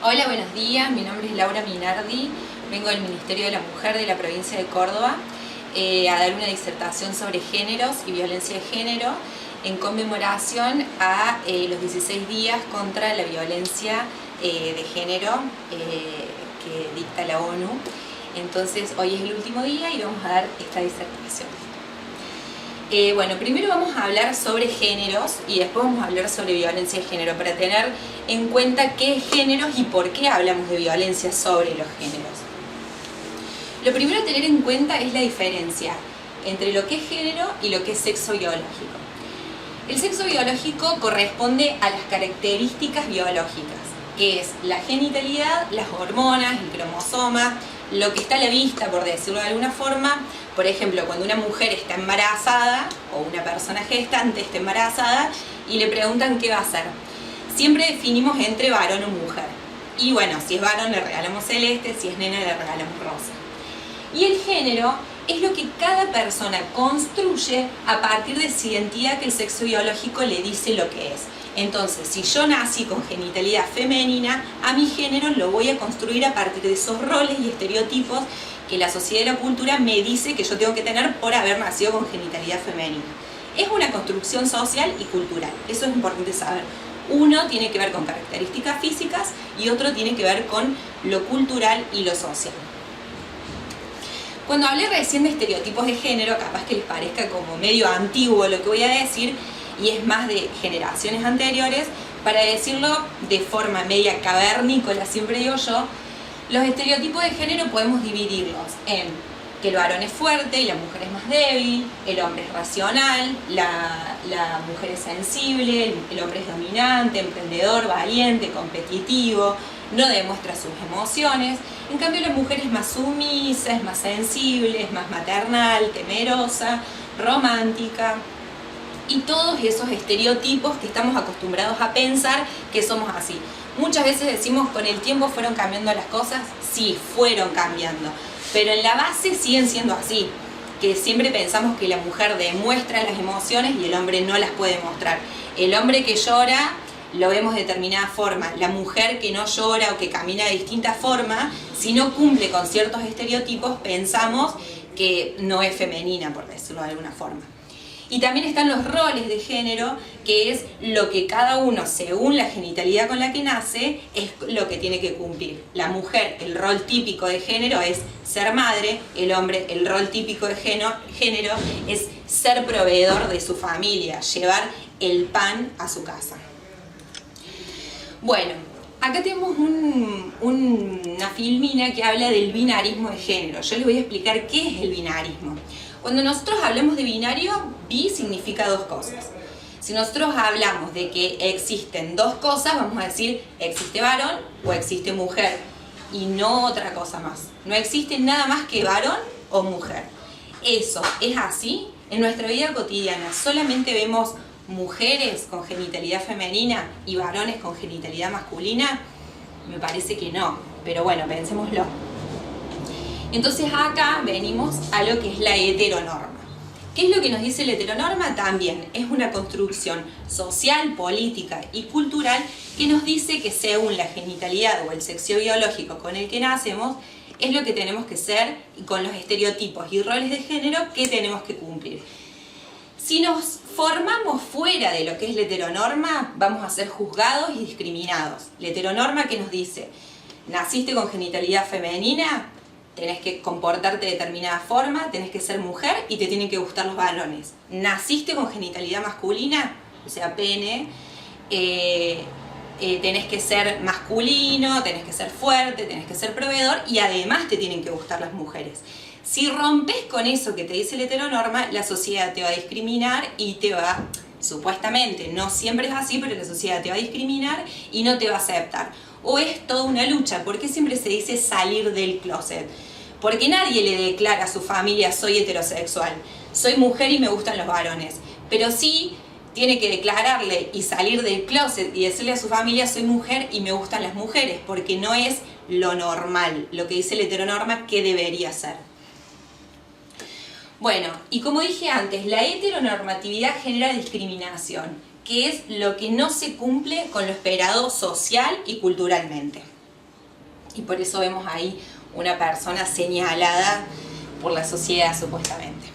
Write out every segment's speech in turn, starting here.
Hola, buenos días. Mi nombre es Laura Minardi. Vengo del Ministerio de la Mujer de la provincia de Córdoba a dar una disertación sobre géneros y violencia de género en conmemoración a los 16 días contra la violencia de género que dicta la ONU. Entonces, hoy es el último día y vamos a dar esta disertación. Bueno, primero vamos a hablar sobre géneros y después vamos a hablar sobre violencia de género para tener en cuenta qué es géneros y por qué hablamos de violencia sobre los géneros. Lo primero a tener en cuenta es la diferencia entre lo que es género y lo que es sexo biológico. El sexo biológico corresponde a las características biológicas, que es la genitalidad, las hormonas, el cromosoma, lo que está a la vista, por decirlo de alguna forma. Por ejemplo, cuando una mujer está embarazada o una persona gestante está embarazada y le preguntan qué va a hacer, siempre definimos entre varón o mujer. Y bueno, si es varón le regalamos celeste, si es nena le regalamos rosa. Y el género es lo que cada persona construye a partir de su identidad que el sexo biológico le dice lo que es. Entonces, si yo nací con genitalidad femenina, a mi género lo voy a construir a partir de esos roles y estereotipos que la sociedad y la cultura me dice que yo tengo que tener por haber nacido con genitalidad femenina. Es una construcción social y cultural, eso es importante saber. Uno tiene que ver con características físicas y otro tiene que ver con lo cultural y lo social. Cuando hablé recién de estereotipos de género, capaz que les parezca como medio antiguo lo que voy a decir, y es más de generaciones anteriores, para decirlo de forma media cavernícola, siempre digo yo, los estereotipos de género podemos dividirlos en que el varón es fuerte y la mujer es más débil, el hombre es racional, la mujer es sensible, el hombre es dominante, emprendedor, valiente, competitivo, no demuestra sus emociones. En cambio la mujer es más sumisa, es más sensible, es más maternal, temerosa, romántica. Y todos esos estereotipos que estamos acostumbrados a pensar que somos así. Muchas veces decimos con el tiempo fueron cambiando las cosas, sí, fueron cambiando, pero en la base siguen siendo así, que siempre pensamos que la mujer demuestra las emociones y el hombre no las puede mostrar. El hombre que llora lo vemos de determinada forma, la mujer que no llora o que camina de distinta forma, si no cumple con ciertos estereotipos pensamos que no es femenina, por decirlo de alguna forma. Y también están los roles de género, que es lo que cada uno, según la genitalidad con la que nace, es lo que tiene que cumplir. La mujer, el rol típico de género es ser madre, el hombre, el rol típico de género es ser proveedor de su familia, llevar el pan a su casa. Bueno, acá tenemos una filmina que habla del binarismo de género. Yo les voy a explicar qué es el binarismo. Cuando nosotros hablamos de binario, bi significa dos cosas. Si nosotros hablamos de que existen dos cosas, vamos a decir existe varón o existe mujer y no otra cosa más. No existe nada más que varón o mujer. Eso es así en nuestra vida cotidiana. Solamente vemos mujeres con genitalidad femenina y varones con genitalidad masculina. Me parece que no, pero bueno, pensémoslo. Entonces acá venimos a lo que es la heteronorma. ¿Qué es lo que nos dice la heteronorma? También es una construcción social, política y cultural que nos dice que según la genitalidad o el sexo biológico con el que nacemos, es lo que tenemos que ser y con los estereotipos y roles de género que tenemos que cumplir. Si nos formamos fuera de lo que es la heteronorma, vamos a ser juzgados y discriminados. La heteronorma que nos dice, naciste con genitalidad femenina, tenés que comportarte de determinada forma, tenés que ser mujer y te tienen que gustar los varones. Naciste con genitalidad masculina, o sea, pene, tenés que ser masculino, tenés que ser fuerte, tenés que ser proveedor y además te tienen que gustar las mujeres. Si rompes con eso que te dice la heteronorma, la sociedad te va a discriminar y te va, supuestamente, no siempre es así, pero la sociedad te va a discriminar y no te va a aceptar. O es toda una lucha. ¿Por qué siempre se dice salir del closet? Porque nadie le declara a su familia soy heterosexual, soy mujer y me gustan los varones. Pero sí tiene que declararle y salir del closet y decirle a su familia soy mujer y me gustan las mujeres, porque no es lo normal, lo que dice la heteronorma que debería ser. Bueno, y como dije antes, la heteronormatividad genera discriminación, que es lo que no se cumple con lo esperado social y culturalmente. y por eso vemos ahí una persona señalada por la sociedad supuestamente.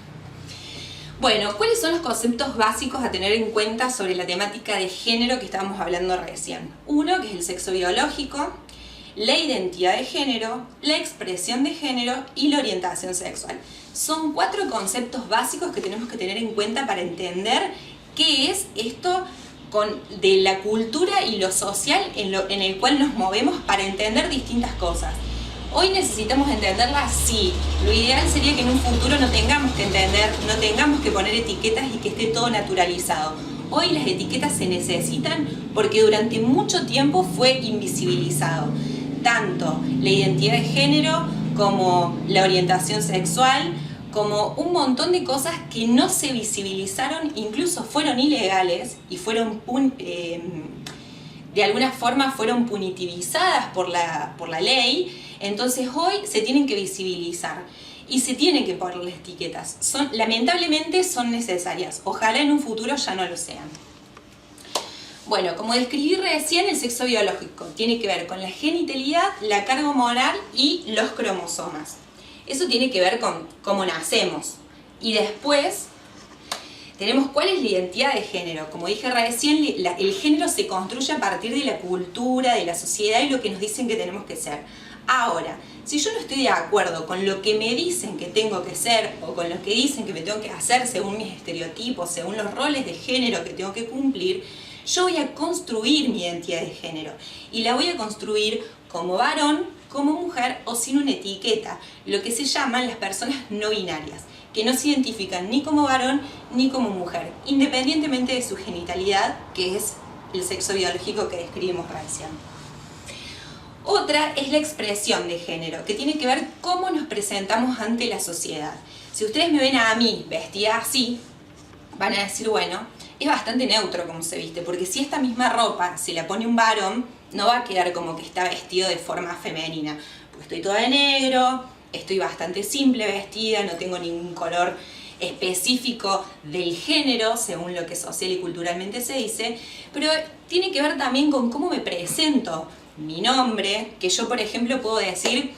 Bueno, ¿cuáles son los conceptos básicos a tener en cuenta sobre la temática de género que estábamos hablando recién? Uno, que es el sexo biológico, la identidad de género, la expresión de género y la orientación sexual. Son 4 conceptos básicos que tenemos que tener en cuenta para entender qué es esto de la cultura y lo social en el cual nos movemos para entender distintas cosas. Hoy necesitamos entenderlas, sí. Lo ideal sería que en un futuro no tengamos que entender, no tengamos que poner etiquetas y que esté todo naturalizado. Hoy las etiquetas se necesitan porque durante mucho tiempo fue invisibilizado. Tanto la identidad de género como la orientación sexual, como un montón de cosas que no se visibilizaron, incluso fueron ilegales y fueron de alguna forma fueron punitivizadas por la ley. Entonces hoy se tienen que visibilizar y se tienen que ponerle etiquetas. Lamentablemente son necesarias, ojalá en un futuro ya no lo sean. Bueno, como describí recién, el sexo biológico tiene que ver con la genitalidad, la carga hormonal y los cromosomas. Eso tiene que ver con cómo nacemos. Y después tenemos cuál es la identidad de género. Como dije recién, el género se construye a partir de la cultura, de la sociedad y lo que nos dicen que tenemos que ser. Ahora, si yo no estoy de acuerdo con lo que me dicen que tengo que ser o con lo que dicen que me tengo que hacer según mis estereotipos, según los roles de género que tengo que cumplir, yo voy a construir mi identidad de género y la voy a construir como varón, como mujer o sin una etiqueta, lo que se llaman las personas no binarias, que no se identifican ni como varón ni como mujer, independientemente de su genitalidad, que es el sexo biológico que describimos recién. Otra es la expresión de género, que tiene que ver cómo nos presentamos ante la sociedad. Si ustedes me ven a mí vestida así, van a decir, bueno, es bastante neutro como se viste, porque si esta misma ropa se la pone un varón, no va a quedar como que está vestido de forma femenina. Porque estoy toda de negro, estoy bastante simple vestida, no tengo ningún color específico del género, según lo que social y culturalmente se dice, pero tiene que ver también con cómo me presento. Mi nombre, que yo por ejemplo puedo decir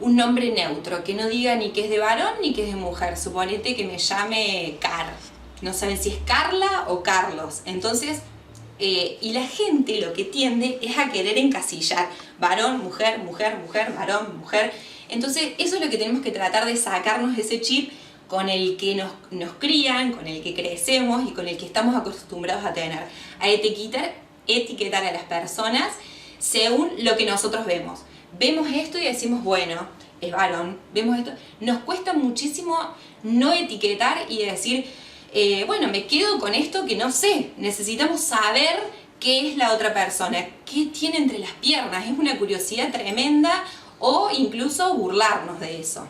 un nombre neutro, que no diga ni que es de varón ni que es de mujer. Suponete que me llame Car, no saben si es Carla o Carlos. Entonces, y la gente lo que tiende es a querer encasillar varón, mujer, mujer, mujer, varón, mujer. Entonces eso es lo que tenemos que tratar de sacarnos de ese chip con el que nos crían, con el que crecemos y con el que estamos acostumbrados a tener, a etiquetar a las personas según lo que nosotros vemos. Vemos esto y decimos, bueno, es varón, vemos esto. Nos cuesta muchísimo no etiquetar y decir, bueno, me quedo con esto que no sé. Necesitamos saber qué es la otra persona, qué tiene entre las piernas. Es una curiosidad tremenda o incluso burlarnos de eso.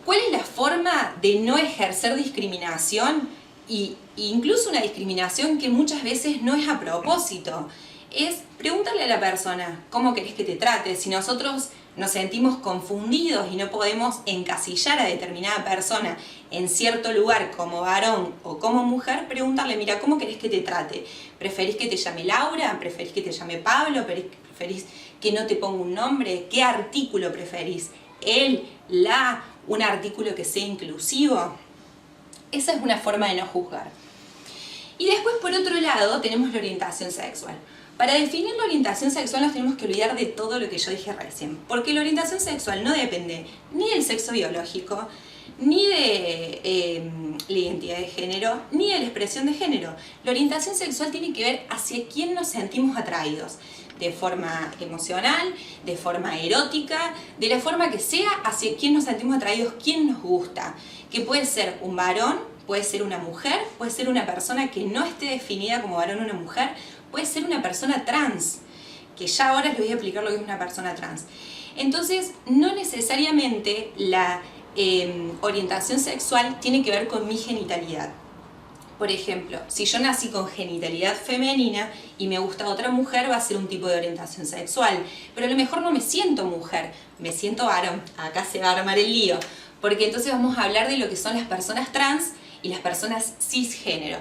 ¿Cuál es la forma de no ejercer discriminación? Y incluso una discriminación que muchas veces no es a propósito. Es preguntarle a la persona cómo querés que te trate. Si nosotros nos sentimos confundidos y no podemos encasillar a determinada persona en cierto lugar como varón o como mujer, preguntarle, mira, ¿cómo querés que te trate? ¿Preferís que te llame Laura? ¿Preferís que te llame Pablo? ¿Preferís que no te ponga un nombre? ¿Qué artículo preferís? ¿Él? ¿La? ¿Un artículo que sea inclusivo? Esa es una forma de no juzgar. Y después, por otro lado, tenemos la orientación sexual. Para definir la orientación sexual nos tenemos que olvidar de todo lo que yo dije recién, porque la orientación sexual no depende ni del sexo biológico, ni de la identidad de género, ni de la expresión de género. La orientación sexual tiene que ver hacia quién nos sentimos atraídos, de forma emocional, de forma erótica, de la forma que sea, hacia quién nos sentimos atraídos, quién nos gusta, que puede ser un varón, puede ser una mujer, puede ser una persona que no esté definida como varón o una mujer, puede ser una persona trans, que ya ahora les voy a explicar lo que es una persona trans. Entonces, no necesariamente la orientación sexual tiene que ver con mi genitalidad. Por ejemplo, si yo nací con genitalidad femenina y me gusta otra mujer, va a ser un tipo de orientación sexual. Pero a lo mejor no me siento mujer, me siento varón. Acá se va a armar el lío. Porque entonces vamos a hablar de lo que son las personas trans y las personas cisgénero.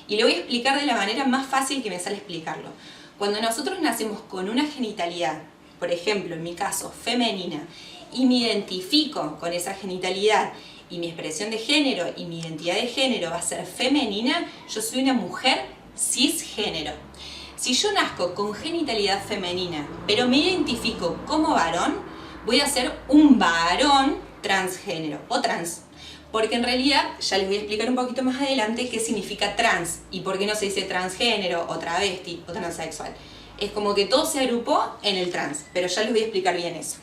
Y lo voy a explicar de la manera más fácil que me sale explicarlo. Cuando nosotros nacemos con una genitalidad por ejemplo, en mi caso, femenina, y me identifico con esa genitalidad, y mi expresión de género y mi identidad de género va a ser femenina, yo soy una mujer cisgénero. Si yo nazco con genitalidad femenina, pero me identifico como varón, voy a ser un varón transgénero o trans. Porque en realidad, ya les voy a explicar un poquito más adelante qué significa trans y por qué no se dice transgénero o travesti o transexual. Es como que todo se agrupó en el trans, pero ya les voy a explicar bien eso.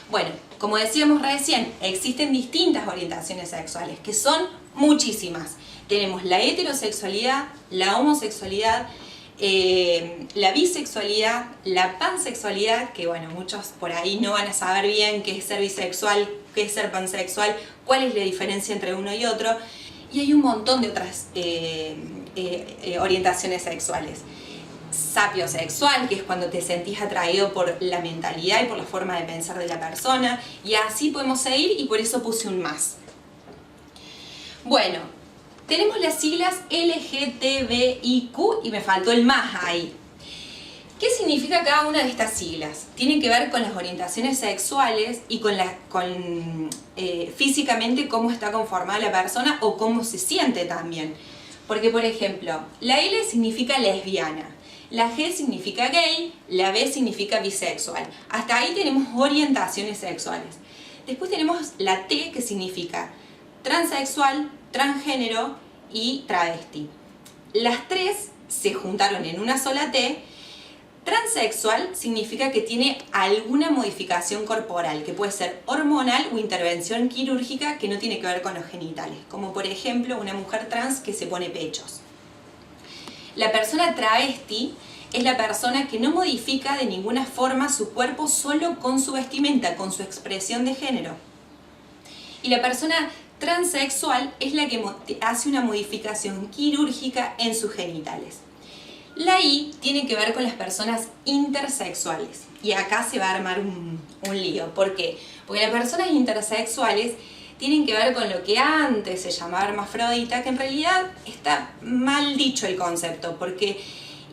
Bueno, como decíamos recién, existen distintas orientaciones sexuales, que son muchísimas. Tenemos la heterosexualidad, la homosexualidad, la bisexualidad, la pansexualidad, que bueno, muchos por ahí no van a saber bien qué es ser bisexual, qué es ser pansexual, cuál es la diferencia entre uno y otro, y hay un montón de otras orientaciones sexuales. Sapiosexual, que es cuando te sentís atraído por la mentalidad y por la forma de pensar de la persona, y así podemos seguir, y por eso puse un más. Bueno, tenemos las siglas LGTBIQ y me faltó el más ahí. ¿Qué significa cada una de estas siglas? Tienen que ver con las orientaciones sexuales y con físicamente cómo está conformada la persona o cómo se siente también. Porque, por ejemplo, la L significa lesbiana, la G significa gay, la B significa bisexual. Hasta ahí tenemos orientaciones sexuales. Después tenemos la T, que significa transexual, transgénero y travesti. Las tres se juntaron en una sola T. Transexual significa que tiene alguna modificación corporal, que puede ser hormonal o intervención quirúrgica que no tiene que ver con los genitales, como por ejemplo una mujer trans que se pone pechos. La persona travesti es la persona que no modifica de ninguna forma su cuerpo solo con su vestimenta, con su expresión de género. Y la persona transexual es la que hace una modificación quirúrgica en sus genitales. La I tiene que ver con las personas intersexuales. Y acá se va a armar un lío. ¿Por qué? Porque las personas intersexuales tienen que ver con lo que antes se llamaba hermafrodita, que en realidad está mal dicho el concepto, porque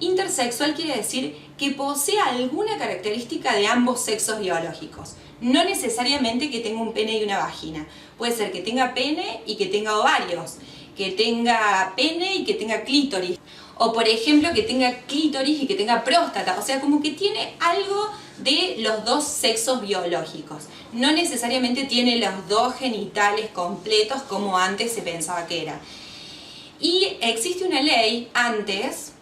intersexual quiere decir que posee alguna característica de ambos sexos biológicos. No necesariamente que tenga un pene y una vagina. Puede ser que tenga pene y que tenga ovarios, que tenga pene y que tenga clítoris. O por ejemplo que tenga clítoris y que tenga próstata. O sea, como que tiene algo de los dos sexos biológicos. No necesariamente tiene los dos genitales completos como antes se pensaba que era. Y existe una ley, antes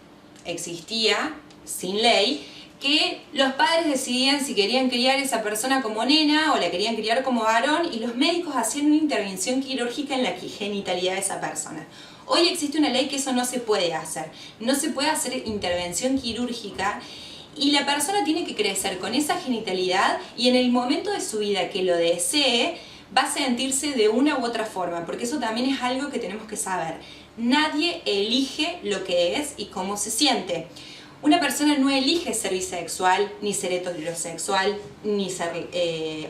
existía, sin ley, que los padres decidían si querían criar a esa persona como nena o la querían criar como varón, y los médicos hacían una intervención quirúrgica en la genitalidad de esa persona. Hoy existe una ley que eso no se puede hacer. No se puede hacer intervención quirúrgica y la persona tiene que crecer con esa genitalidad, y en el momento de su vida que lo desee va a sentirse de una u otra forma, porque eso también es algo que tenemos que saber. Nadie elige lo que es y cómo se siente. Una persona no elige ser bisexual, ni ser heterosexual, ni ser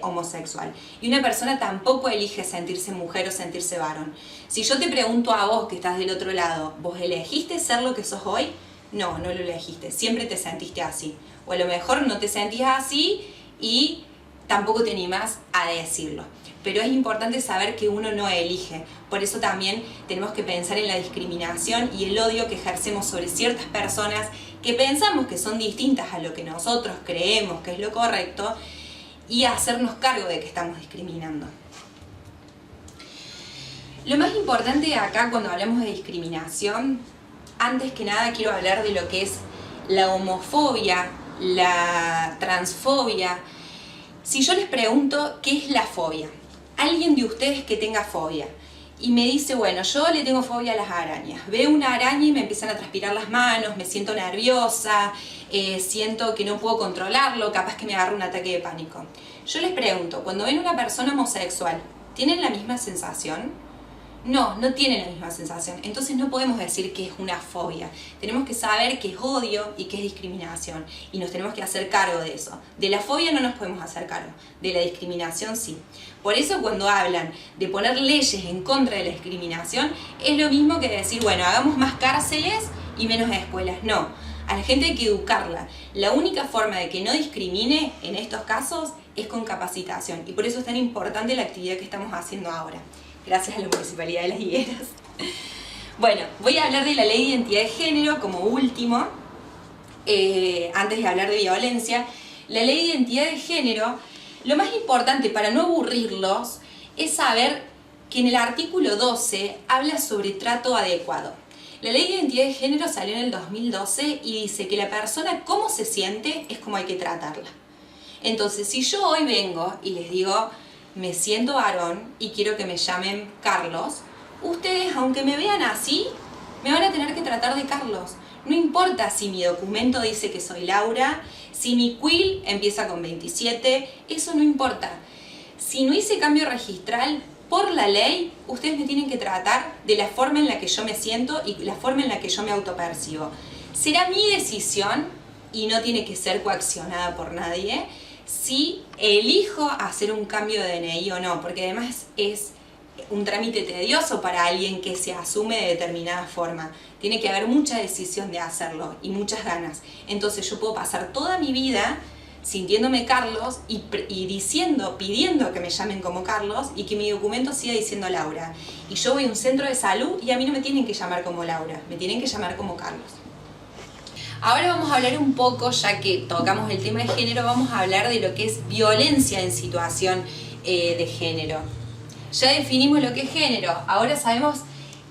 homosexual. Y una persona tampoco elige sentirse mujer o sentirse varón. Si yo te pregunto a vos que estás del otro lado, ¿vos elegiste ser lo que sos hoy? No, no lo elegiste. Siempre te sentiste así. O a lo mejor no te sentías así y tampoco te animás a decirlo. Pero es importante saber que uno no elige. Por eso también tenemos que pensar en la discriminación y el odio que ejercemos sobre ciertas personas que pensamos que son distintas a lo que nosotros creemos que es lo correcto, y hacernos cargo de que estamos discriminando. Lo más importante acá cuando hablamos de discriminación, antes que nada quiero hablar de lo que es la homofobia, la transfobia. Si yo les pregunto qué es la fobia, alguien de ustedes que tenga fobia y me dice, bueno, yo le tengo fobia a las arañas, veo una araña y me empiezan a transpirar las manos, me siento nerviosa, siento que no puedo controlarlo, capaz que me agarra un ataque de pánico. Yo les pregunto, cuando ven una persona homosexual, ¿tienen la misma sensación? No, no tienen la misma sensación. Entonces no podemos decir que es una fobia. Tenemos que saber que es odio y que es discriminación. Y nos tenemos que hacer cargo de eso. De la fobia no nos podemos hacer cargo. De la discriminación sí. Por eso cuando hablan de poner leyes en contra de la discriminación, es lo mismo que decir, bueno, hagamos más cárceles y menos escuelas. No. A la gente hay que educarla. La única forma de que no discrimine en estos casos es con capacitación. Y por eso es tan importante la actividad que estamos haciendo ahora. Gracias a la Municipalidad de Las Higueras. Bueno, voy a hablar de la Ley de Identidad de Género como último. Antes de hablar de violencia. La Ley de Identidad de Género, lo más importante para no aburrirlos es saber que en el artículo 12 habla sobre trato adecuado. La Ley de Identidad de Género salió en el 2012 y dice que la persona cómo se siente es como hay que tratarla. Entonces, si yo hoy vengo y les digo, me siento varón y quiero que me llamen Carlos, ustedes, aunque me vean así, me van a tener que tratar de Carlos. No importa si mi documento dice que soy Laura, si mi CUIL empieza con 27, eso no importa. Si no hice cambio registral, por la ley, ustedes me tienen que tratar de la forma en la que yo me siento y la forma en la que yo me autopercibo. Será mi decisión, y no tiene que ser coaccionada por nadie, si elijo hacer un cambio de DNI o no, porque además es un trámite tedioso para alguien que se asume de determinada forma. Tiene que haber mucha decisión de hacerlo y muchas ganas. Entonces yo puedo pasar toda mi vida sintiéndome Carlos y pidiendo que me llamen como Carlos y que mi documento siga diciendo Laura. Y yo voy a un centro de salud y a mí no me tienen que llamar como Laura, me tienen que llamar como Carlos. Ahora vamos a hablar un poco, ya que tocamos el tema de género, vamos a hablar de lo que es violencia en situación de género. Ya definimos lo que es género, ahora sabemos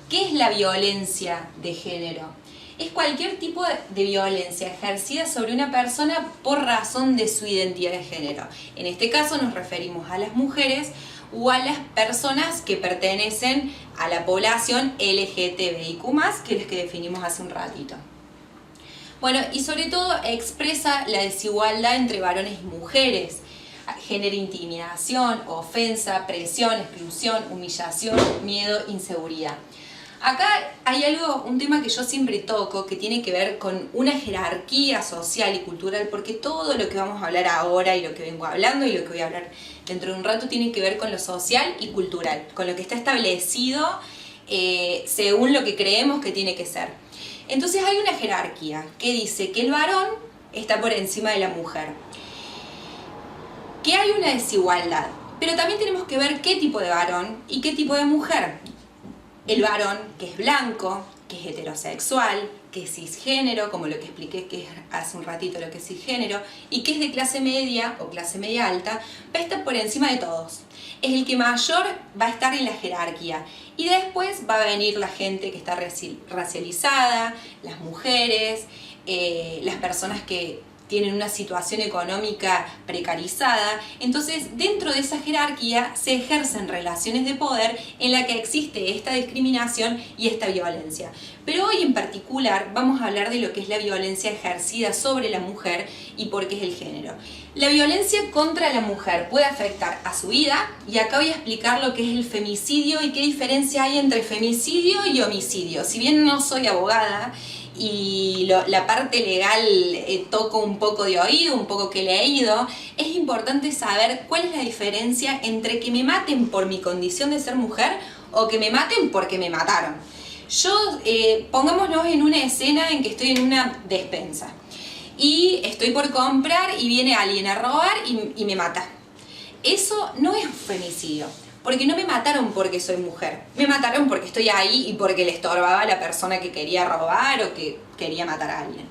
qué es la violencia de género. Es cualquier tipo de violencia ejercida sobre una persona por razón de su identidad de género. En este caso nos referimos a las mujeres o a las personas que pertenecen a la población LGTBIQ+, que es las que definimos hace un ratito. Bueno, y sobre todo expresa la desigualdad entre varones y mujeres. Genera intimidación, ofensa, presión, exclusión, humillación, miedo, inseguridad. Acá hay un tema que yo siempre toco, que tiene que ver con una jerarquía social y cultural, porque todo lo que vamos a hablar ahora y lo que vengo hablando y lo que voy a hablar dentro de un rato tiene que ver con lo social y cultural, con lo que está establecido según lo que creemos que tiene que ser. Entonces hay una jerarquía que dice que el varón está por encima de la mujer, que hay una desigualdad, pero también tenemos que ver qué tipo de varón y qué tipo de mujer. El varón que es blanco, que es heterosexual, que es cisgénero, como lo que expliqué que hace un ratito lo que es cisgénero, y que es de clase media o clase media alta, va a estar por encima de todos. Es el que mayor va a estar en la jerarquía. Y después va a venir la gente que está racializada, las mujeres, las personas que tienen una situación económica precarizada. Entonces, dentro de esa jerarquía se ejercen relaciones de poder en la que existe esta discriminación y esta violencia. Pero hoy en particular vamos a hablar de lo que es la violencia ejercida sobre la mujer y por qué es el género. La violencia contra la mujer puede afectar a su vida, y acá voy a explicar lo que es el femicidio y qué diferencia hay entre femicidio y homicidio. Si bien no soy abogada, y la parte legal toco un poco de oído, un poco que he leído, es importante saber cuál es la diferencia entre que me maten por mi condición de ser mujer o que me maten porque me mataron. Yo, pongámonos en una escena en que estoy en una despensa y estoy por comprar y viene alguien a robar y me mata. Eso no es un femicidio. Porque no me mataron porque soy mujer, me mataron porque estoy ahí y porque le estorbaba a la persona que quería robar o que quería matar a alguien.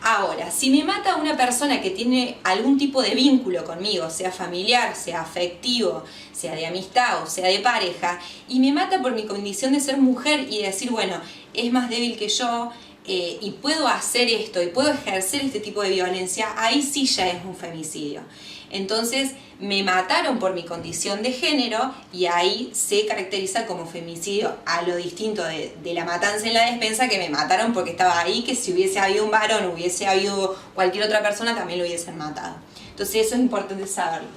Ahora, si me mata una persona que tiene algún tipo de vínculo conmigo, sea familiar, sea afectivo, sea de amistad o sea de pareja, y me mata por mi condición de ser mujer y decir, bueno, es más débil que yo, y puedo hacer esto y puedo ejercer este tipo de violencia, ahí sí ya es un femicidio. Entonces me mataron por mi condición de género y ahí se caracteriza como femicidio, a lo distinto de la matanza en la despensa, que me mataron porque estaba ahí, que si hubiese habido un varón, hubiese habido cualquier otra persona, también lo hubiesen matado. Entonces eso es importante saberlo.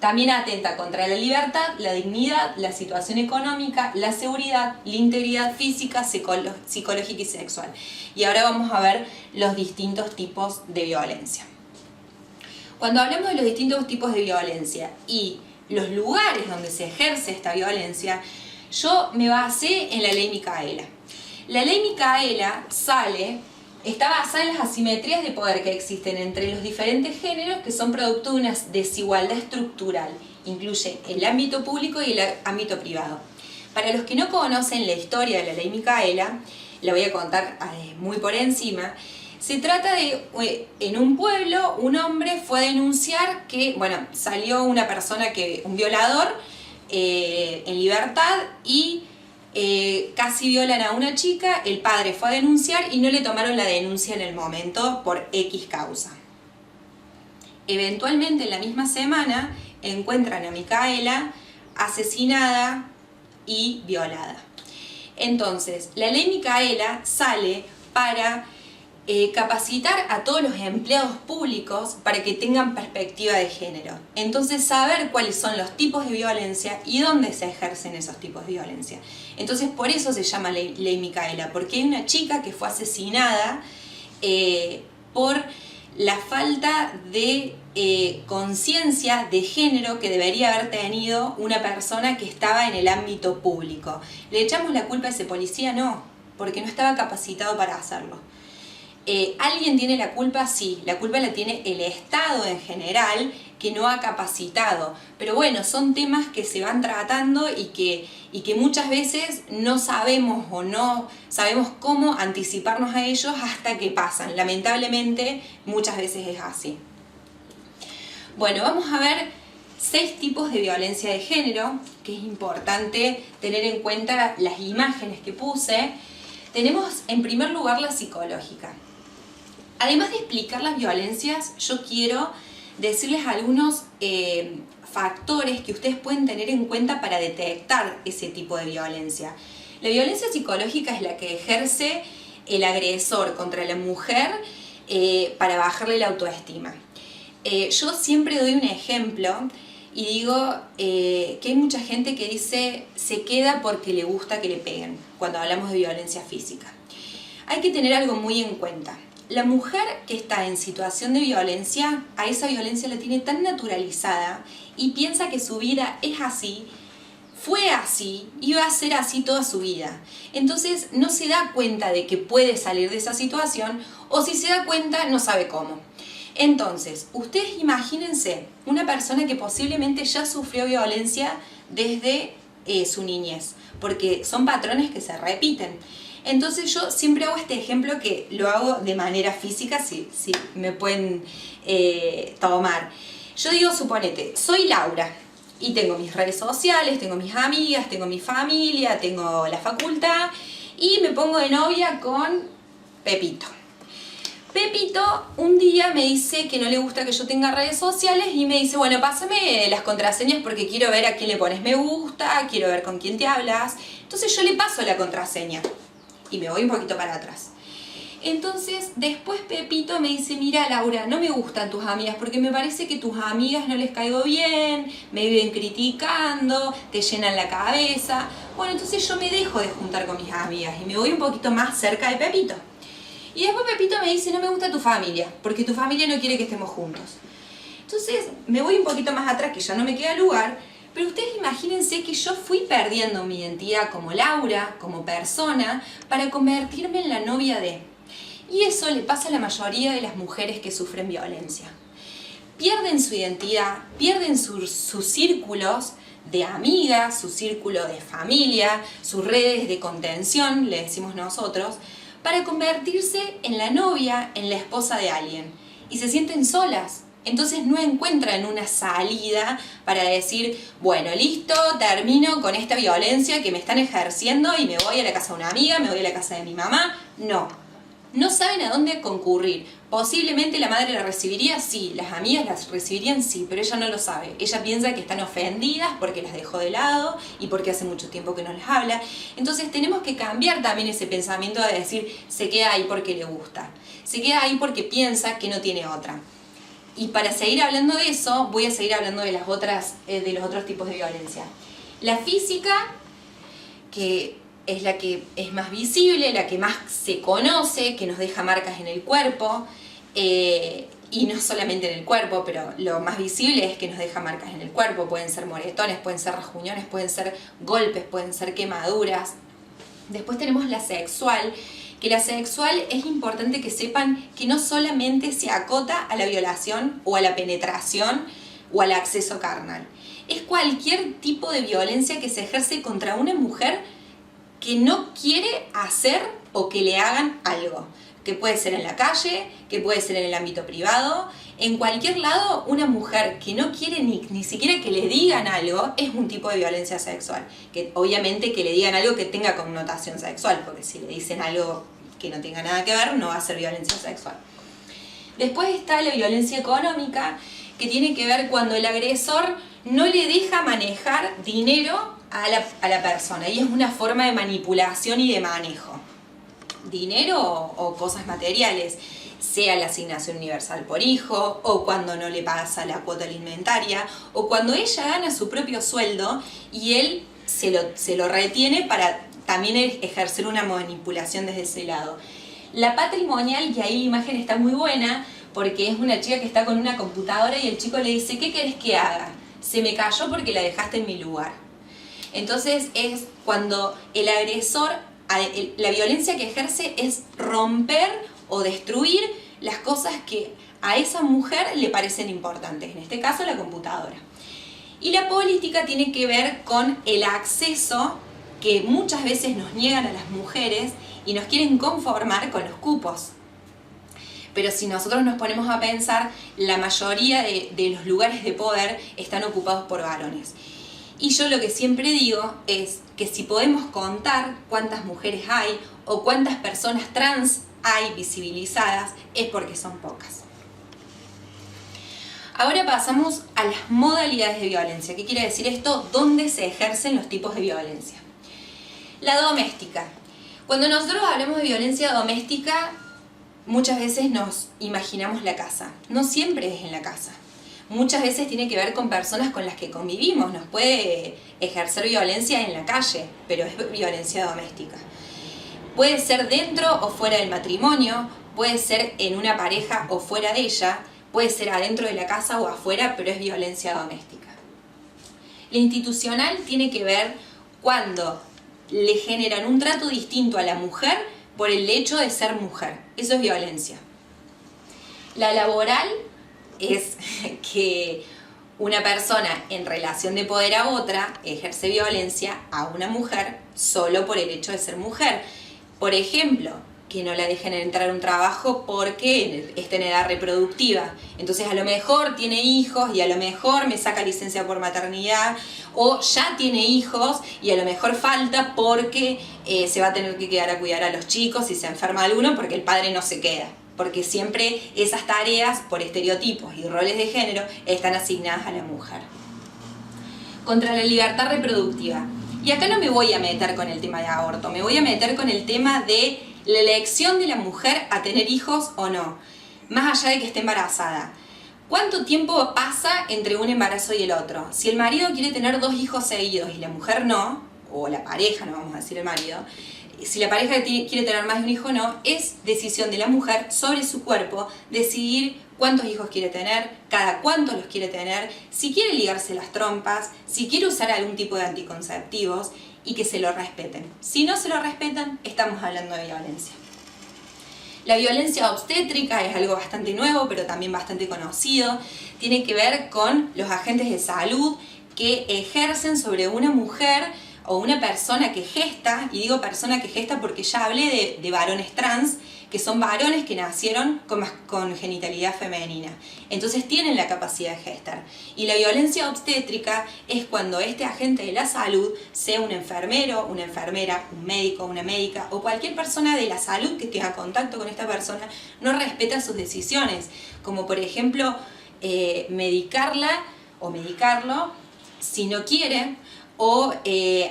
También atenta contra la libertad, la dignidad, la situación económica, la seguridad, la integridad física, psicológica y sexual. Y ahora vamos a ver los distintos tipos de violencia. Cuando hablamos de los distintos tipos de violencia y los lugares donde se ejerce esta violencia, yo me basé en la ley Micaela. La ley Micaela sale Está basada en las asimetrías de poder que existen entre los diferentes géneros que son producto de una desigualdad estructural. Incluye el ámbito público y el ámbito privado. Para los que no conocen la historia de la ley Micaela, la voy a contar muy por encima. Se trata de, en un pueblo, un hombre fue a denunciar que, bueno, salió una persona, un violador, en libertad y casi violan a una chica. El padre fue a denunciar y no le tomaron la denuncia en el momento por X causa. Eventualmente, en la misma semana, encuentran a Micaela asesinada y violada. Entonces, la ley Micaela sale para capacitar a todos los empleados públicos para que tengan perspectiva de género. Entonces, saber cuáles son los tipos de violencia y dónde se ejercen esos tipos de violencia. Entonces, por eso se llama ley Micaela, porque hay una chica que fue asesinada por la falta de conciencia de género que debería haber tenido una persona que estaba en el ámbito público. ¿Le echamos la culpa a ese policía? No, porque no estaba capacitado para hacerlo. ¿Alguien tiene la culpa? Sí, la culpa la tiene el Estado en general, que no ha capacitado. Pero bueno, son temas que se van tratando y que muchas veces no sabemos o no sabemos cómo anticiparnos a ellos hasta que pasan. Lamentablemente, muchas veces es así. Bueno, vamos a ver 6 tipos de violencia de género, que es importante tener en cuenta las imágenes que puse. Tenemos en primer lugar la psicológica. Además de explicar las violencias, yo quiero decirles algunos factores que ustedes pueden tener en cuenta para detectar ese tipo de violencia. La violencia psicológica es la que ejerce el agresor contra la mujer para bajarle la autoestima. Yo siempre doy un ejemplo y digo que hay mucha gente que dice se queda porque le gusta que le peguen cuando hablamos de violencia física. Hay que tener algo muy en cuenta. La mujer que está en situación de violencia, a esa violencia la tiene tan naturalizada y piensa que su vida es así, fue así y va a ser así toda su vida. Entonces no se da cuenta de que puede salir de esa situación, o si se da cuenta no sabe cómo. Entonces, ustedes imagínense una persona que posiblemente ya sufrió violencia desde su niñez, porque son patrones que se repiten. Entonces yo siempre hago este ejemplo, que lo hago de manera física, si me pueden tomar. Yo digo, suponete, soy Laura y tengo mis redes sociales, tengo mis amigas, tengo mi familia, tengo la facultad y me pongo de novia con Pepito. Pepito un día me dice que no le gusta que yo tenga redes sociales y me dice, bueno, pásame las contraseñas porque quiero ver a quién le pones me gusta, quiero ver con quién te hablas. Entonces yo le paso la contraseña y me voy un poquito para atrás. Entonces después Pepito me dice, mira Laura, no me gustan tus amigas porque me parece que tus amigas no les caigo bien, me viven criticando, te llenan la cabeza. Bueno, entonces yo me dejo de juntar con mis amigas y me voy un poquito más cerca de Pepito. Y después Pepito me dice, no me gusta tu familia, porque tu familia no quiere que estemos juntos. Entonces me voy un poquito más atrás, que ya no me queda lugar, pero ustedes imagínense que yo fui perdiendo mi identidad como Laura, como persona, para convertirme en la novia de. Y eso le pasa a la mayoría de las mujeres que sufren violencia. Pierden su identidad, pierden sus círculos de amigas, su círculo de familia, sus redes de contención, le decimos nosotros, para convertirse en la novia, en la esposa de alguien. Y se sienten solas. Entonces no encuentran una salida para decir, bueno, listo, termino con esta violencia que me están ejerciendo y me voy a la casa de una amiga, me voy a la casa de mi mamá. No saben a dónde concurrir. Posiblemente la madre la recibiría, sí, las amigas las recibirían, sí, pero ella no lo sabe. Ella piensa que están ofendidas porque las dejó de lado y porque hace mucho tiempo que no les habla. Entonces tenemos que cambiar también ese pensamiento de decir, se queda ahí porque le gusta. Se queda ahí porque piensa que no tiene otra. Y para seguir hablando de eso, voy a seguir hablando de los otros tipos de violencia. La física, que es la que es más visible, la que más se conoce, que nos deja marcas en el cuerpo, y no solamente en el cuerpo, pero lo más visible es que nos deja marcas en el cuerpo. Pueden ser moretones, pueden ser rasguñones, pueden ser golpes, pueden ser quemaduras. Después tenemos la sexual, que la sexual es importante que sepan que no solamente se acota a la violación o a la penetración o al acceso carnal. Es cualquier tipo de violencia que se ejerce contra una mujer que no quiere hacer o que le hagan algo. Que puede ser en la calle, que puede ser en el ámbito privado. En cualquier lado, una mujer que no quiere ni siquiera que le digan algo es un tipo de violencia sexual. Que obviamente que le digan algo que tenga connotación sexual, porque si le dicen algo que no tenga nada que ver, no va a ser violencia sexual. Después está la violencia económica, que tiene que ver cuando el agresor no le deja manejar dinero a la persona, y es una forma de manipulación y de manejo. Dinero o cosas materiales, sea la asignación universal por hijo, o cuando no le pasa la cuota alimentaria, o cuando ella gana su propio sueldo y él se lo retiene para también ejercer una manipulación desde ese lado. La patrimonial, y ahí la imagen está muy buena, porque es una chica que está con una computadora y el chico le dice: ¿qué querés que haga? Se me cayó porque la dejaste en mi lugar. Entonces es cuando el agresor, la violencia que ejerce es romper o destruir las cosas que a esa mujer le parecen importantes, en este caso la computadora. Y la política tiene que ver con el acceso que muchas veces nos niegan a las mujeres y nos quieren conformar con los cupos. Pero si nosotros nos ponemos a pensar, la mayoría de los lugares de poder están ocupados por varones. Y yo lo que siempre digo es que si podemos contar cuántas mujeres hay o cuántas personas trans hay visibilizadas, es porque son pocas. Ahora pasamos a las modalidades de violencia. ¿Qué quiere decir esto? ¿Dónde se ejercen los tipos de violencia? La doméstica. Cuando nosotros hablamos de violencia doméstica, muchas veces nos imaginamos la casa. No siempre es en la casa. Muchas veces tiene que ver con personas con las que convivimos. Nos puede ejercer violencia en la calle, pero es violencia doméstica. Puede ser dentro o fuera del matrimonio, puede ser en una pareja o fuera de ella, puede ser adentro de la casa o afuera, pero es violencia doméstica. La institucional tiene que ver cuando le generan un trato distinto a la mujer por el hecho de ser mujer. Eso es violencia. La laboral es que una persona en relación de poder a otra ejerce violencia a una mujer solo por el hecho de ser mujer. Por ejemplo, que no la dejen entrar a un trabajo porque está en edad reproductiva. Entonces a lo mejor tiene hijos y a lo mejor me saca licencia por maternidad, o ya tiene hijos y a lo mejor falta porque se va a tener que quedar a cuidar a los chicos si se enferma alguno porque el padre no se queda. Porque siempre esas tareas, por estereotipos y roles de género, están asignadas a la mujer. Contra la libertad reproductiva. Y acá no me voy a meter con el tema de aborto, me voy a meter con el tema de la elección de la mujer a tener hijos o no, más allá de que esté embarazada. ¿Cuánto tiempo pasa entre un embarazo y el otro? Si el marido quiere tener 2 hijos seguidos y la mujer no, o la pareja, no vamos a decir el marido, si la pareja quiere tener más de un hijo o no, es decisión de la mujer sobre su cuerpo decidir cuántos hijos quiere tener, cada cuánto los quiere tener, si quiere ligarse las trompas, si quiere usar algún tipo de anticonceptivos y que se lo respeten. Si no se lo respetan, estamos hablando de violencia. La violencia obstétrica es algo bastante nuevo, pero también bastante conocido. Tiene que ver con los agentes de salud que ejercen sobre una mujer o una persona que gesta, y digo persona que gesta porque ya hablé de varones trans, que son varones que nacieron con genitalidad femenina. Entonces tienen la capacidad de gestar. Y la violencia obstétrica es cuando este agente de la salud, sea un enfermero, una enfermera, un médico, una médica, o cualquier persona de la salud que tenga contacto con esta persona, no respeta sus decisiones. Como por ejemplo, medicarla o medicarlo si no quiere, o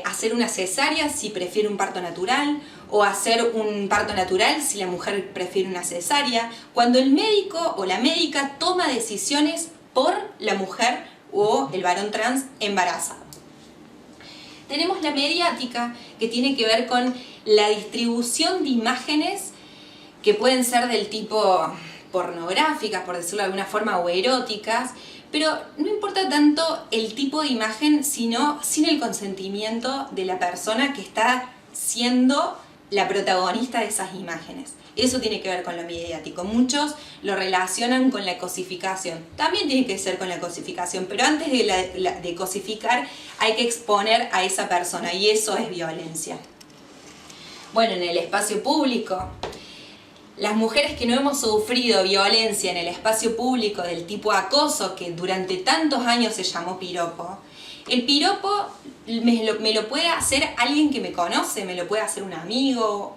hacer una cesárea si prefiere un parto natural, o hacer un parto natural si la mujer prefiere una cesárea, cuando el médico o la médica toma decisiones por la mujer o el varón trans embarazado. Tenemos la mediática, que tiene que ver con la distribución de imágenes que pueden ser del tipo pornográficas, por decirlo de alguna forma, o eróticas, pero no importa tanto el tipo de imagen, sino sin el consentimiento de la persona que está siendo la protagonista de esas imágenes. Eso tiene que ver con lo mediático. Muchos lo relacionan con la cosificación. También tiene que ser con la cosificación, pero antes de cosificar hay que exponer a esa persona y eso es violencia. Bueno, en el espacio público, las mujeres que no hemos sufrido violencia en el espacio público del tipo acoso, que durante tantos años se llamó piropo, el piropo me lo puede hacer alguien que me conoce, me lo puede hacer un amigo,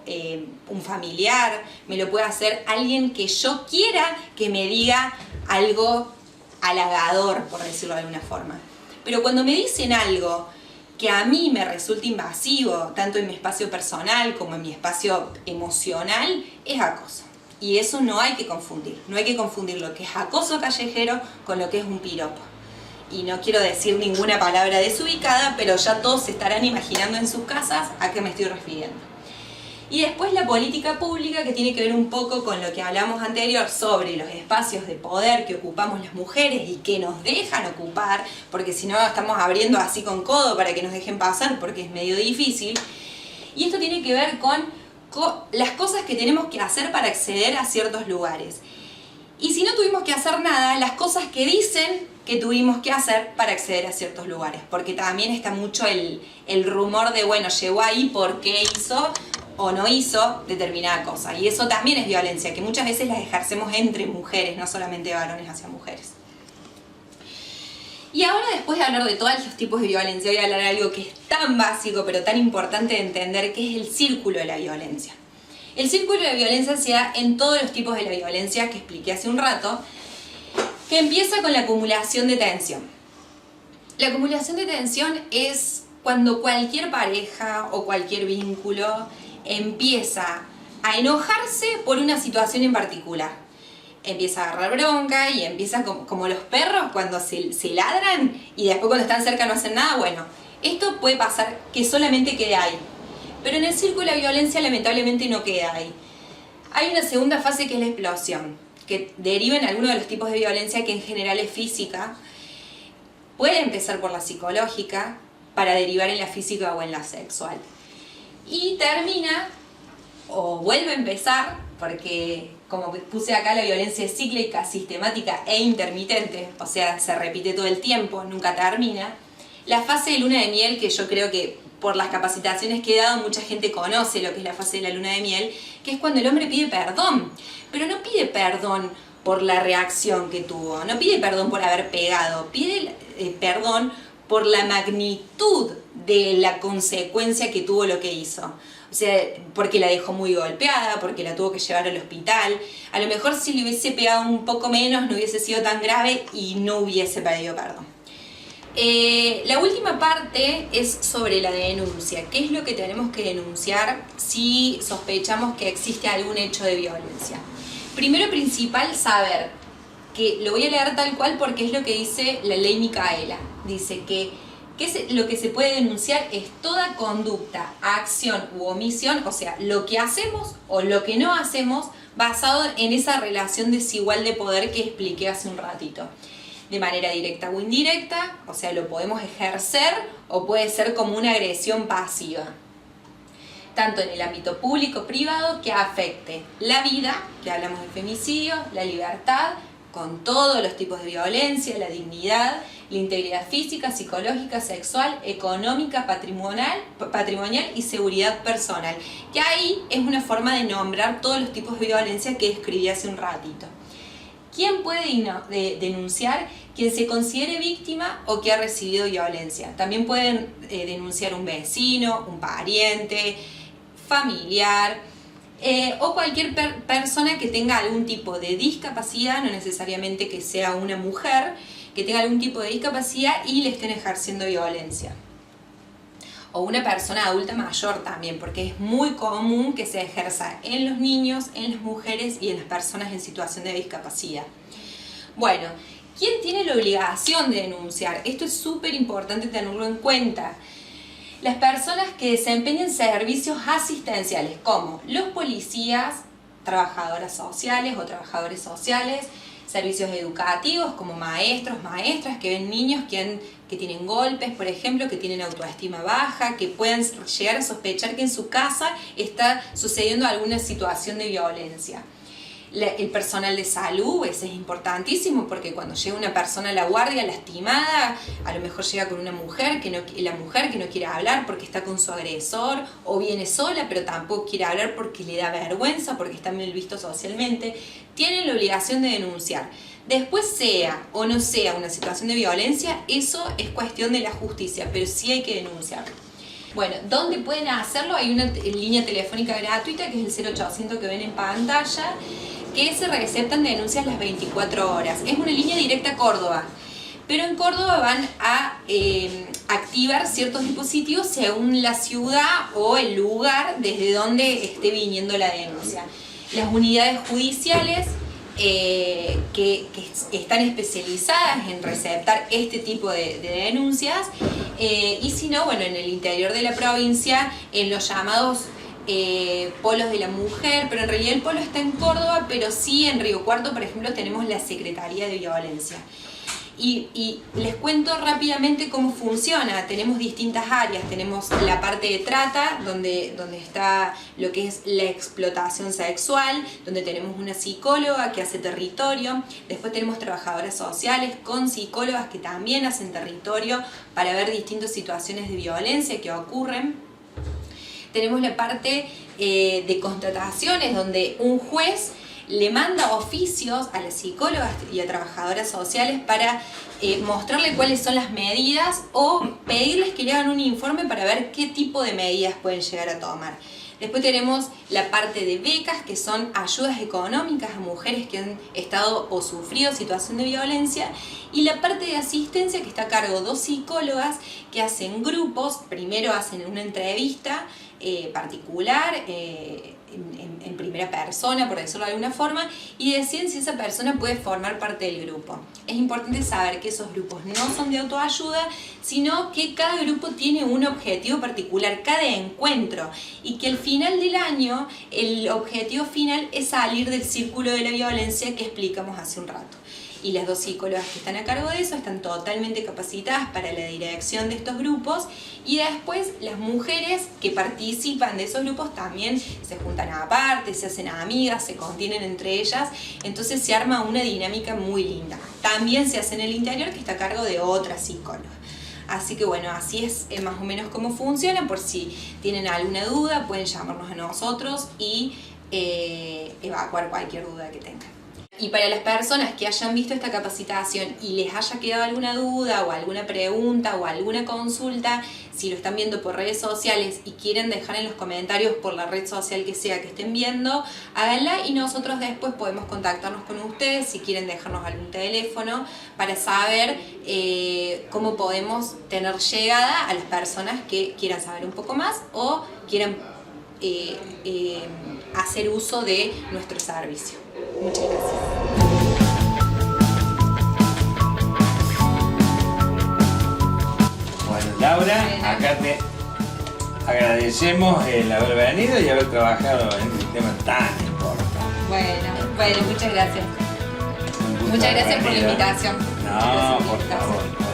un familiar, me lo puede hacer alguien que yo quiera que me diga algo halagador, por decirlo de alguna forma. Pero cuando me dicen algo que a mí me resulta invasivo, tanto en mi espacio personal como en mi espacio emocional, es acoso. Y eso no hay que confundir. No hay que confundir lo que es acoso callejero con lo que es un piropo. Y no quiero decir ninguna palabra desubicada, pero ya todos se estarán imaginando en sus casas a qué me estoy refiriendo. Y después la política pública, que tiene que ver un poco con lo que hablamos anterior sobre los espacios de poder que ocupamos las mujeres y que nos dejan ocupar, porque si no estamos abriendo así con codo para que nos dejen pasar, porque es medio difícil. Y esto tiene que ver con las cosas que tenemos que hacer para acceder a ciertos lugares. Y si no tuvimos que hacer nada, las cosas que dicen que tuvimos que hacer para acceder a ciertos lugares. Porque también está mucho el rumor de, bueno, llegó ahí porque hizo o no hizo determinada cosa. Y eso también es violencia, que muchas veces las ejercemos entre mujeres, no solamente varones hacia mujeres. Y ahora, después de hablar de todos los tipos de violencia, voy a hablar de algo que es tan básico, pero tan importante de entender, que es el círculo de la violencia. El círculo de la violencia se da en todos los tipos de la violencia que expliqué hace un rato, que empieza con la acumulación de tensión. La acumulación de tensión es cuando cualquier pareja o cualquier vínculo empieza a enojarse por una situación en particular. Empieza a agarrar bronca y empieza como los perros cuando se ladran y después cuando están cerca no hacen nada. Bueno, esto puede pasar que solamente quede ahí. Pero en el círculo de la violencia lamentablemente no queda ahí. Hay una segunda fase que es la explosión, que deriva en alguno de los tipos de violencia, que en general es física. Puede empezar por la psicológica para derivar en la física o en la sexual. Y termina, o vuelve a empezar, porque como puse acá, la violencia es cíclica, sistemática e intermitente, o sea, se repite todo el tiempo, nunca termina. La fase de luna de miel, que yo creo que por las capacitaciones que he dado, mucha gente conoce lo que es la fase de la luna de miel, que es cuando el hombre pide perdón, pero no pide perdón por la reacción que tuvo, no pide perdón por haber pegado, pide perdón por la magnitud de la consecuencia que tuvo lo que hizo. O sea, porque la dejó muy golpeada, porque la tuvo que llevar al hospital. A lo mejor si le hubiese pegado un poco menos no hubiese sido tan grave y no hubiese pedido perdón. La última parte es sobre la denuncia. ¿Qué es lo que tenemos que denunciar si sospechamos que existe algún hecho de violencia? Primero principal, saber, que lo voy a leer tal cual porque es lo que dice la ley Micaela. Dice que lo que se puede denunciar es toda conducta, acción u omisión, o sea, lo que hacemos o lo que no hacemos basado en esa relación desigual de poder que expliqué hace un ratito. De manera directa o indirecta, o sea, lo podemos ejercer o puede ser como una agresión pasiva. Tanto en el ámbito público o privado, que afecte la vida, que hablamos de femicidio, la libertad, con todos los tipos de violencia, la dignidad, la integridad física, psicológica, sexual, económica, patrimonial y seguridad personal. Que ahí es una forma de nombrar todos los tipos de violencia que describí hace un ratito. ¿Quién puede denunciar? Quien se considere víctima o que ha recibido violencia. También pueden denunciar un vecino, un pariente, familiar o cualquier persona que tenga algún tipo de discapacidad, no necesariamente que sea una mujer, que tenga algún tipo de discapacidad y le estén ejerciendo violencia. O una persona adulta mayor también, porque es muy común que se ejerza en los niños, en las mujeres y en las personas en situación de discapacidad. Bueno, ¿quién tiene la obligación de denunciar? Esto es súper importante tenerlo en cuenta. Las personas que desempeñan servicios asistenciales, como los policías, trabajadoras sociales o trabajadores sociales, servicios educativos como maestros, maestras que ven niños que tienen golpes, por ejemplo, que tienen autoestima baja, que puedan llegar a sospechar que en su casa está sucediendo alguna situación de violencia. El personal de salud, ese es importantísimo, porque cuando llega una persona a la guardia lastimada, a lo mejor llega con una mujer, la mujer que no quiere hablar porque está con su agresor, o viene sola pero tampoco quiere hablar porque le da vergüenza, porque está mal visto socialmente, tienen la obligación de denunciar. Después sea o no sea una situación de violencia, eso es cuestión de la justicia, pero sí hay que denunciarlo. Bueno, ¿dónde pueden hacerlo? Hay una línea telefónica gratuita que es el 0800 que ven en pantalla, que se receptan denuncias las 24 horas. Es una línea directa a Córdoba, pero en Córdoba van a activar ciertos dispositivos según la ciudad o el lugar desde donde esté viniendo la denuncia. Las unidades judiciales que están especializadas en receptar este tipo de denuncias, y si no, bueno, en el interior de la provincia, en los llamados polos de la mujer, pero en realidad el polo está en Córdoba, pero sí en Río Cuarto, por ejemplo, tenemos la Secretaría de Violencia. Y les cuento rápidamente cómo funciona. Tenemos distintas áreas. Tenemos la parte de trata, donde está lo que es la explotación sexual, donde tenemos una psicóloga que hace territorio. Después tenemos trabajadoras sociales con psicólogas que también hacen territorio para ver distintas situaciones de violencia que ocurren. Tenemos la parte de constataciones, donde un juez le manda oficios a las psicólogas y a trabajadoras sociales para mostrarle cuáles son las medidas o pedirles que le hagan un informe para ver qué tipo de medidas pueden llegar a tomar. Después tenemos la parte de becas, que son ayudas económicas a mujeres que han estado o sufrido situación de violencia, y la parte de asistencia, que está a cargo de 2 psicólogas que hacen grupos. Primero hacen una entrevista particular, en primera persona, por decirlo de alguna forma, y deciden si esa persona puede formar parte del grupo. Es importante saber que esos grupos no son de autoayuda, sino que cada grupo tiene un objetivo particular, cada encuentro, y que al final del año el objetivo final es salir del círculo de la violencia que explicamos hace un rato. Y las 2 psicólogas que están a cargo de eso están totalmente capacitadas para la dirección de estos grupos, y después las mujeres que participan de esos grupos también se juntan aparte, se hacen amigas, se contienen entre ellas, entonces se arma una dinámica muy linda. También se hace en el interior, que está a cargo de otra psicóloga. Así que bueno, así es más o menos cómo funciona. Por si tienen alguna duda, pueden llamarnos a nosotros y evacuar cualquier duda que tengan. Y para las personas que hayan visto esta capacitación y les haya quedado alguna duda o alguna pregunta o alguna consulta, si lo están viendo por redes sociales y quieren dejar en los comentarios por la red social que sea que estén viendo, háganla y nosotros después podemos contactarnos con ustedes si quieren dejarnos algún teléfono para saber cómo podemos tener llegada a las personas que quieran saber un poco más o quieran hacer uso de nuestro servicio. Muchas gracias. Bueno, Laura, acá te agradecemos el haber venido y haber trabajado en este tema tan importante. Bueno, muchas gracias. Muchas gracias por la invitación. No, por favor.